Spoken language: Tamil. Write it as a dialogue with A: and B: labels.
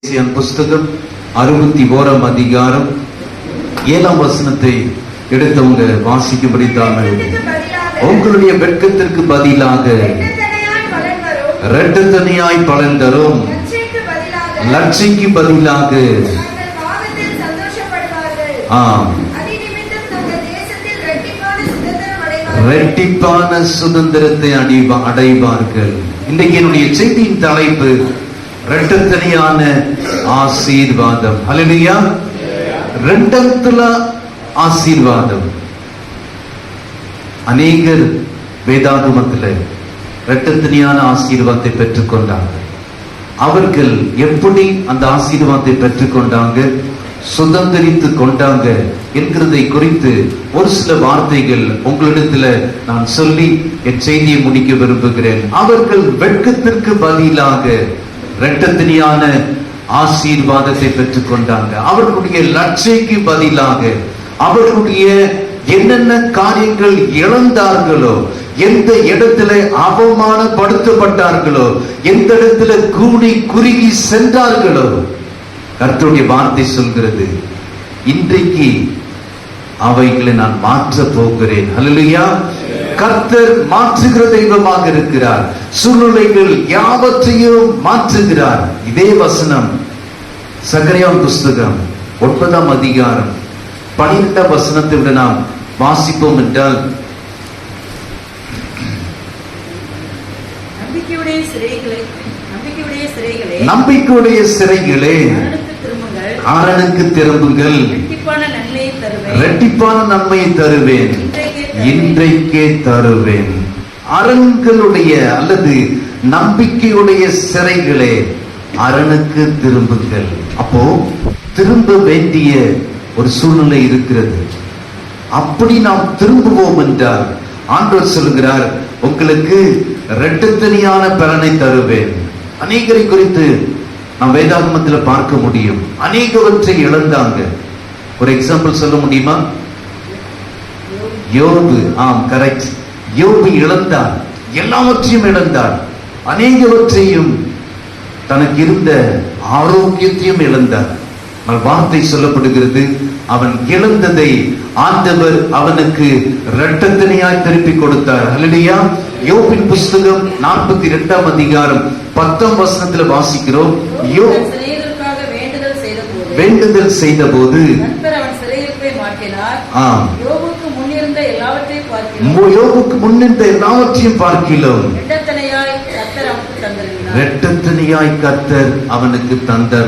A: புஸ்தகம் 61 அதிகாரம் 7 வசனத்தை எடுத்தவங்க வாசிக்கும்படி தாங்கள். உங்களுடைய வெட்கத்திற்கு பதிலாக இரட்டத்தனையாய் பலன் தரும் லட்சிக்கு பதிலாக இரட்டிப்பான சுதந்திரத்தை அடைவார்கள். இன்றைக்கு என்னுடைய செய்தியின் தலைப்பு இரட்டத்தனையான ஆசீர்வாதம். ஹல்லேலூயா. ரெண்டத்துல ஆசீர்வாதம். அநேகர் வேதாகமத்தில் இரட்டத்தனையான ஆசீர்வாதத்தை பெற்றுக்கொண்டார்கள். அவர்கள் எப்படி அந்த ஆசீர்வாதத்தை பெற்றுக்கொண்டாங்க, சுதந்திரித்து கொண்டாங்க என்கிறதை குறித்து ஒரு சில வார்த்தைகள் உங்களிடத்துல நான் சொல்லி என் செய்தியை முடிக்க விரும்புகிறேன். அவர்கள் வெட்கத்திற்கு பதிலாக இரட்டத்தனையான ஆசீர்வாதத்தை பெற்றுக் கொண்டாங்க. அவர்களுடைய லட்சிக்கு பதிலாக அவர்களுடைய என்னென்ன காரியங்கள் இழந்தார்களோ, எந்த இடத்துல அவமானப்படுத்தப்பட்டார்களோ, எந்த இடத்துல கூடி குறுகி சென்றார்களோ, கர்த்தருடைய வார்த்தை சொல்கிறது, இன்றைக்கு அவைகளை நான் மாற்ற போகிறேன். ஹல்லேலூயா. கர்த்தர் மாற்றுகிற தெய்வமாக இருக்கிறார். சூழ்நிலைகள் யாவற்றையும் மாற்றுகிறார். இதே வசனம் சகரியா புஸ்தகம் 9 அதிகாரம் 12 வசனத்தை விட நாம் வாசிப்போம் என்றால், நம்பிக்கையுடைய சிறைகளே ஆரனுக்கு திரும்புங்கள், இரட்டிப்பான நன்மையை தருவேன், இன்றைக்கே தருவேன். அரண்களுடைய அல்லது நம்பிக்கையுடைய சிறைகளே அரணுக்கு திரும்புங்கள். அப்போ திரும்ப வேண்டிய ஒரு சூழ்நிலை இருக்கிறது. அப்படி நாம் திரும்புவோம் என்றால் ஆண்டவர் சொல்கிறார், உங்களுக்கு இரட்டத்தனையான பலனை தருவேன். அநேகரை குறித்து நாம் வேதாகமத்தில் பார்க்க முடியும். அநேகவற்றை இழந்தாங்க. ஒரு எக்ஸாம்பிள் சொல்ல முடியுமா? யோபு. கரெக்ட். யோபு இழந்தார், எல்லாவற்றையும் இழந்தார், அநேகவற்றையும், தனக்கு இருந்த ஆரோக்கியத்தையும் இழந்தார். வார்த்தை சொல்லப்படுகிறது, அவன் இழந்ததை ஆண்டவர் அவனுக்கு இரட்டத்தனையாய் திருப்பி கொடுத்தார். ஹல்லேலூயா. யோபின் புஸ்தகம் 42 அதிகாரம் 10 வசனத்தில் வாசிக்கிறோம், வேண்டுதல் செய்த போது யோபுக்கு முன்னிருந்த எல்லாவற்றையும் பார்க்கிலும் இரட்டத்தனையாய் கர்த்தர் அவனுக்கு தந்தார்.